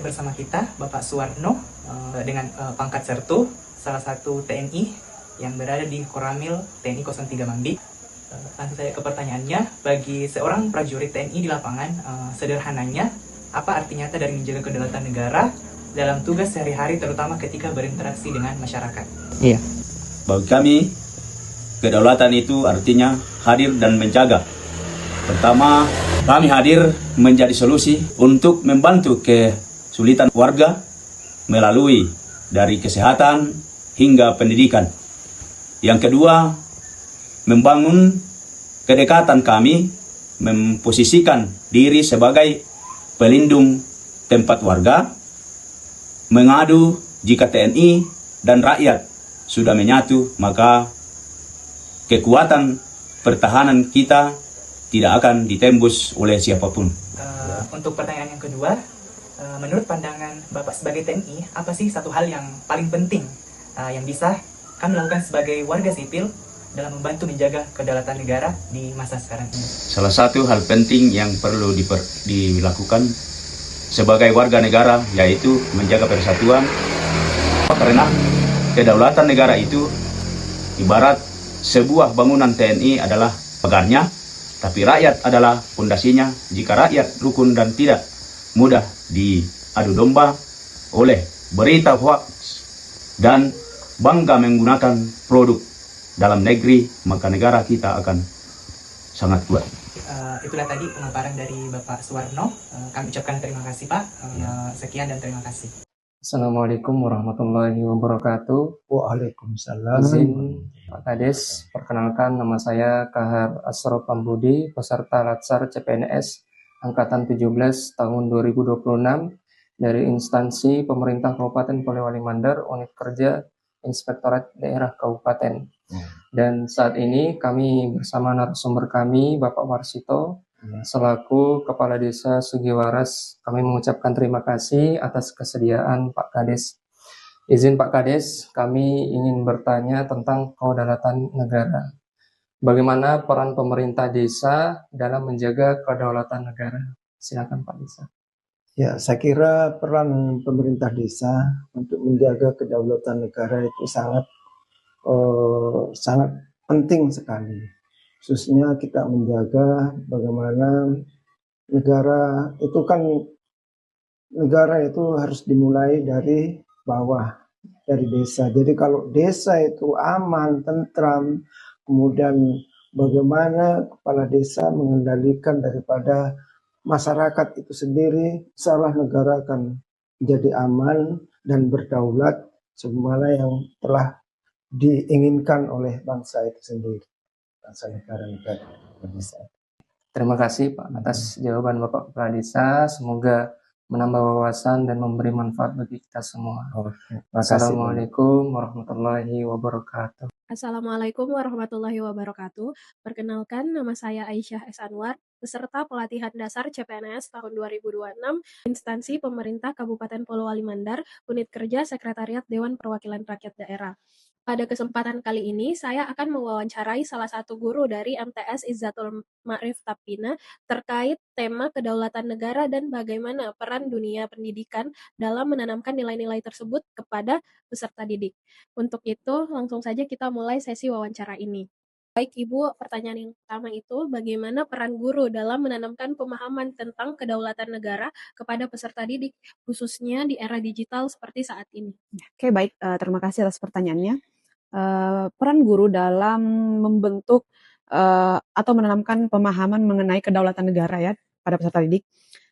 bersama kita Bapak Suwarno dengan pangkat Sertu, salah satu TNI yang berada di Koramil TNI 03 Mambi. Langsung saya ke pertanyaannya, bagi seorang prajurit TNI di lapangan, sederhananya, apa arti nyata dari menjaga kedaulatan negara dalam tugas sehari-hari terutama ketika berinteraksi dengan masyarakat? Iya. Bagi kami, kedaulatan itu artinya hadir dan menjaga. Pertama, kami hadir menjadi solusi untuk membantu kesulitan warga melalui dari kesehatan hingga pendidikan. Yang kedua, membangun kedekatan kami, memposisikan diri sebagai pelindung tempat warga, mengadu jika TNI dan rakyat sudah menyatu, maka kekuatan pertahanan kita tidak akan ditembus oleh siapapun. Untuk pertanyaan yang kedua, menurut pandangan Bapak sebagai TNI, apa sih satu hal yang paling penting yang bisa kami lakukan sebagai warga sipil dalam membantu menjaga kedaulatan negara di masa sekarang ini? Salah satu hal penting yang perlu dilakukan sebagai warga negara yaitu menjaga persatuan, karena kedaulatan negara itu ibarat sebuah bangunan. TNI adalah pagarnya, tapi rakyat adalah fondasinya. Jika rakyat rukun dan tidak mudah diadu domba oleh berita hoax dan bangga menggunakan produk dalam negeri, maka negara kita akan sangat kuat. Itulah tadi pemaparan dari Bapak Suwarno. Kami ucapkan terima kasih Pak. Sekian dan terima kasih. Assalamualaikum warahmatullahi wabarakatuh. Waalaikumsalam. Izin Pak Kades, perkenalkan nama saya Kahar Asrof Pambudi, peserta Latsar CPNS Angkatan 17 tahun 2026 dari instansi pemerintah Kabupaten Polewali Mandar, unit kerja Inspektorat Daerah Kabupaten. Dan saat ini kami bersama narasumber kami, Bapak Warsito, selaku Kepala Desa Sugiwaras. Kami mengucapkan terima kasih atas kesediaan Pak Kades. Izin Pak Kades, kami ingin bertanya tentang kedaulatan negara. Bagaimana peran pemerintah desa dalam menjaga kedaulatan negara? Silakan Pak Desa. Ya, saya kira peran pemerintah desa untuk menjaga kedaulatan negara itu sangat penting sekali. Khususnya kita menjaga bagaimana negara itu harus dimulai dari bawah, dari desa. Jadi kalau desa itu aman, tentram, kemudian bagaimana kepala desa mengendalikan daripada masyarakat itu sendiri, salah negara akan menjadi aman dan berdaulat sebagaimana yang telah diinginkan oleh bangsa itu sendiri, bangsa negara Indonesia. Terima kasih Pak atas jawaban Bapak Kepala Desa. Semoga menambah wawasan dan memberi manfaat bagi kita semua. Assalamualaikum warahmatullahi wabarakatuh. Assalamualaikum warahmatullahi wabarakatuh. Perkenalkan, nama saya Aisyah S. Anwar, peserta pelatihan dasar CPNS tahun 2026, instansi pemerintah Kabupaten Polewali Mandar, unit kerja Sekretariat Dewan Perwakilan Rakyat Daerah. Pada kesempatan kali ini, saya akan mewawancarai salah satu guru dari MTS Izzatul Ma'rif Tapina terkait tema kedaulatan negara dan bagaimana peran dunia pendidikan dalam menanamkan nilai-nilai tersebut kepada peserta didik. Untuk itu, langsung saja kita mulai sesi wawancara ini. Baik Ibu, pertanyaan yang pertama itu, bagaimana peran guru dalam menanamkan pemahaman tentang kedaulatan negara kepada peserta didik, khususnya di era digital seperti saat ini? Oke, baik. Terima kasih atas pertanyaannya. Peran guru dalam membentuk atau menanamkan pemahaman mengenai kedaulatan negara ya pada peserta didik.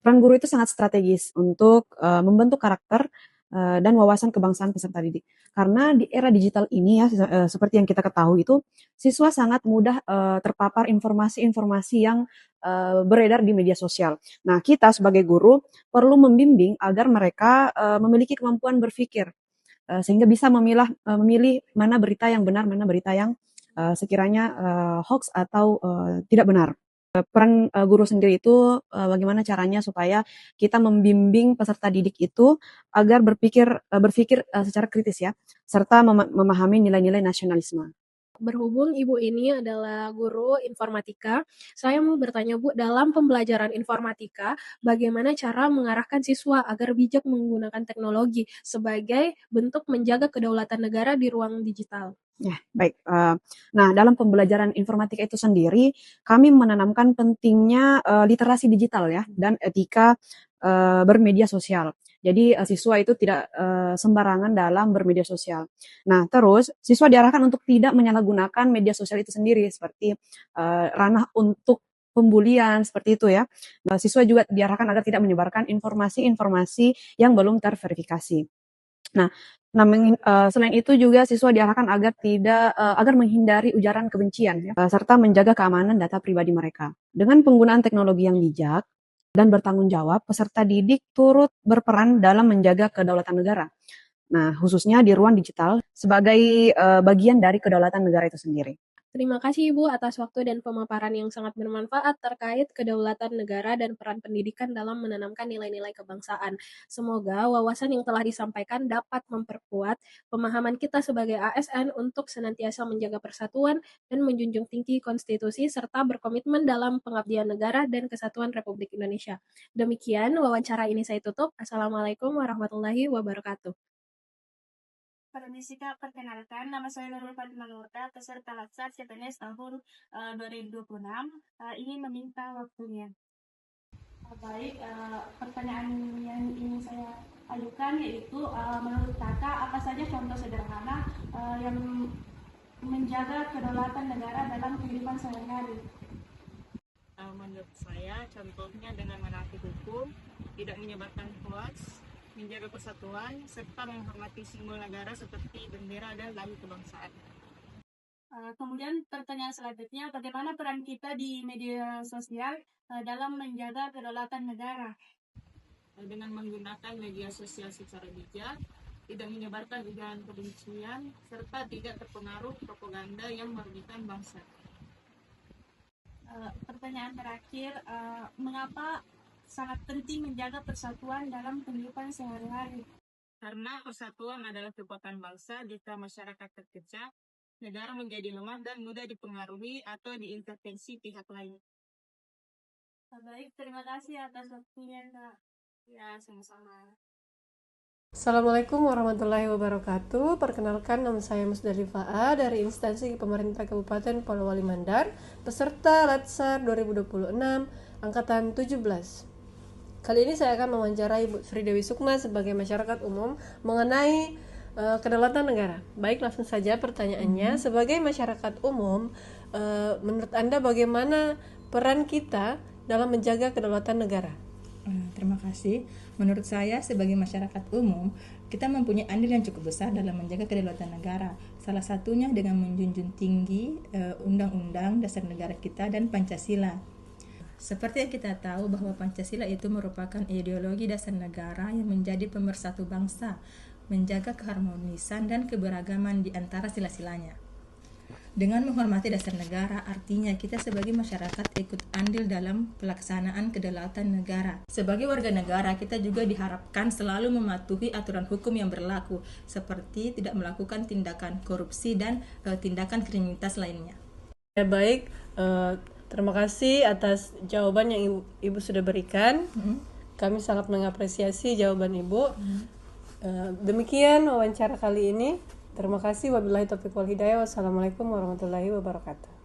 Peran guru itu sangat strategis untuk membentuk karakter dan wawasan kebangsaan peserta didik. Karena di era digital ini ya, seperti yang kita ketahui itu, siswa sangat mudah terpapar informasi-informasi yang beredar di media sosial. Nah, kita sebagai guru perlu membimbing agar mereka memiliki kemampuan berpikir, sehingga bisa memilih mana berita yang benar, mana berita yang sekiranya hoax atau tidak benar. Peran guru sendiri itu bagaimana caranya supaya kita membimbing peserta didik itu agar berpikir secara kritis ya, serta memahami nilai-nilai nasionalisme. Berhubung Ibu ini adalah guru informatika, saya mau bertanya Bu, dalam pembelajaran informatika, bagaimana cara mengarahkan siswa agar bijak menggunakan teknologi sebagai bentuk menjaga kedaulatan negara di ruang digital? Ya, baik. Nah, dalam pembelajaran informatika itu sendiri, kami menanamkan pentingnya literasi digital ya dan etika bermedia sosial. Jadi siswa itu tidak sembarangan dalam bermedia sosial. Nah, terus siswa diarahkan untuk tidak menyalahgunakan media sosial itu sendiri seperti ranah untuk pembulian seperti itu ya. Nah, siswa juga diarahkan agar tidak menyebarkan informasi-informasi yang belum terverifikasi. Nah, selain itu juga siswa diarahkan agar menghindari ujaran kebencian ya, serta menjaga keamanan data pribadi mereka. Dengan penggunaan teknologi yang bijak dan bertanggung jawab, peserta didik turut berperan dalam menjaga kedaulatan negara. Nah, khususnya di ruang digital sebagai bagian dari kedaulatan negara itu sendiri. Terima kasih Ibu atas waktu dan pemaparan yang sangat bermanfaat terkait kedaulatan negara dan peran pendidikan dalam menanamkan nilai-nilai kebangsaan. Semoga wawasan yang telah disampaikan dapat memperkuat pemahaman kita sebagai ASN untuk senantiasa menjaga persatuan dan menjunjung tinggi konstitusi serta berkomitmen dalam pengabdian negara dan kesatuan Republik Indonesia. Demikian wawancara ini saya tutup. Assalamualaikum warahmatullahi wabarakatuh. Permisi Kak, perkenalkan nama saya Nurul Fatimah Nurta, peserta Latsar CPNS tahun 2026. Ingin meminta waktunya. Baik, pertanyaan yang ingin saya ajukan yaitu menurut Kakak apa saja contoh sederhana yang menjaga kedaulatan negara dalam kehidupan sehari-hari? Menurut saya contohnya dengan menaati hukum, tidak menyebarkan hoax, menjaga persatuan, serta menghormati simbol negara seperti bendera dan lagu kebangsaan. Kemudian pertanyaan selanjutnya, bagaimana peran kita di media sosial dalam menjaga kedaulatan negara? Dengan menggunakan media sosial secara bijak, tidak menyebarkan ujaran kebencian, serta tidak terpengaruh propaganda yang merugikan bangsa. Pertanyaan terakhir, mengapa sangat penting menjaga persatuan dalam kehidupan sehari-hari? Karena persatuan adalah kekuatan bangsa. Jika masyarakat terpecah, negara menjadi lemah dan mudah dipengaruhi atau diintervensi pihak lain. Baik, terima kasih atas waktunya Kak. Ya, sama-sama. Assalamualaikum warahmatullahi wabarakatuh. Perkenalkan, nama saya Musdalifah dari instansi pemerintah Kabupaten Polewali Mandar, peserta Latsar 2026 angkatan 17. Kali ini saya akan mewawancarai Ibu Sri Dewi Sukma sebagai masyarakat umum mengenai kedaulatan negara. Baik, langsung saja pertanyaannya. Sebagai masyarakat umum, menurut Anda bagaimana peran kita dalam menjaga kedaulatan negara? Terima kasih. Menurut saya sebagai masyarakat umum, kita mempunyai andil yang cukup besar dalam menjaga kedaulatan negara. Salah satunya dengan menjunjung tinggi Undang-Undang Dasar Negara kita dan Pancasila. Seperti yang kita tahu bahwa Pancasila itu merupakan ideologi dasar negara yang menjadi pemersatu bangsa, menjaga keharmonisan dan keberagaman di antara sila-silanya. Dengan menghormati dasar negara, artinya kita sebagai masyarakat ikut andil dalam pelaksanaan kedaulatan negara. Sebagai warga negara, kita juga diharapkan selalu mematuhi aturan hukum yang berlaku, seperti tidak melakukan tindakan korupsi dan tindakan kriminalitas lainnya. Ya, baik, terima kasih atas jawaban yang Ibu sudah berikan. Kami sangat mengapresiasi jawaban Ibu. Demikian wawancara kali ini. Terima kasih. Wabillahi taufiq wal hidayah. Wassalamualaikum warahmatullahi wabarakatuh.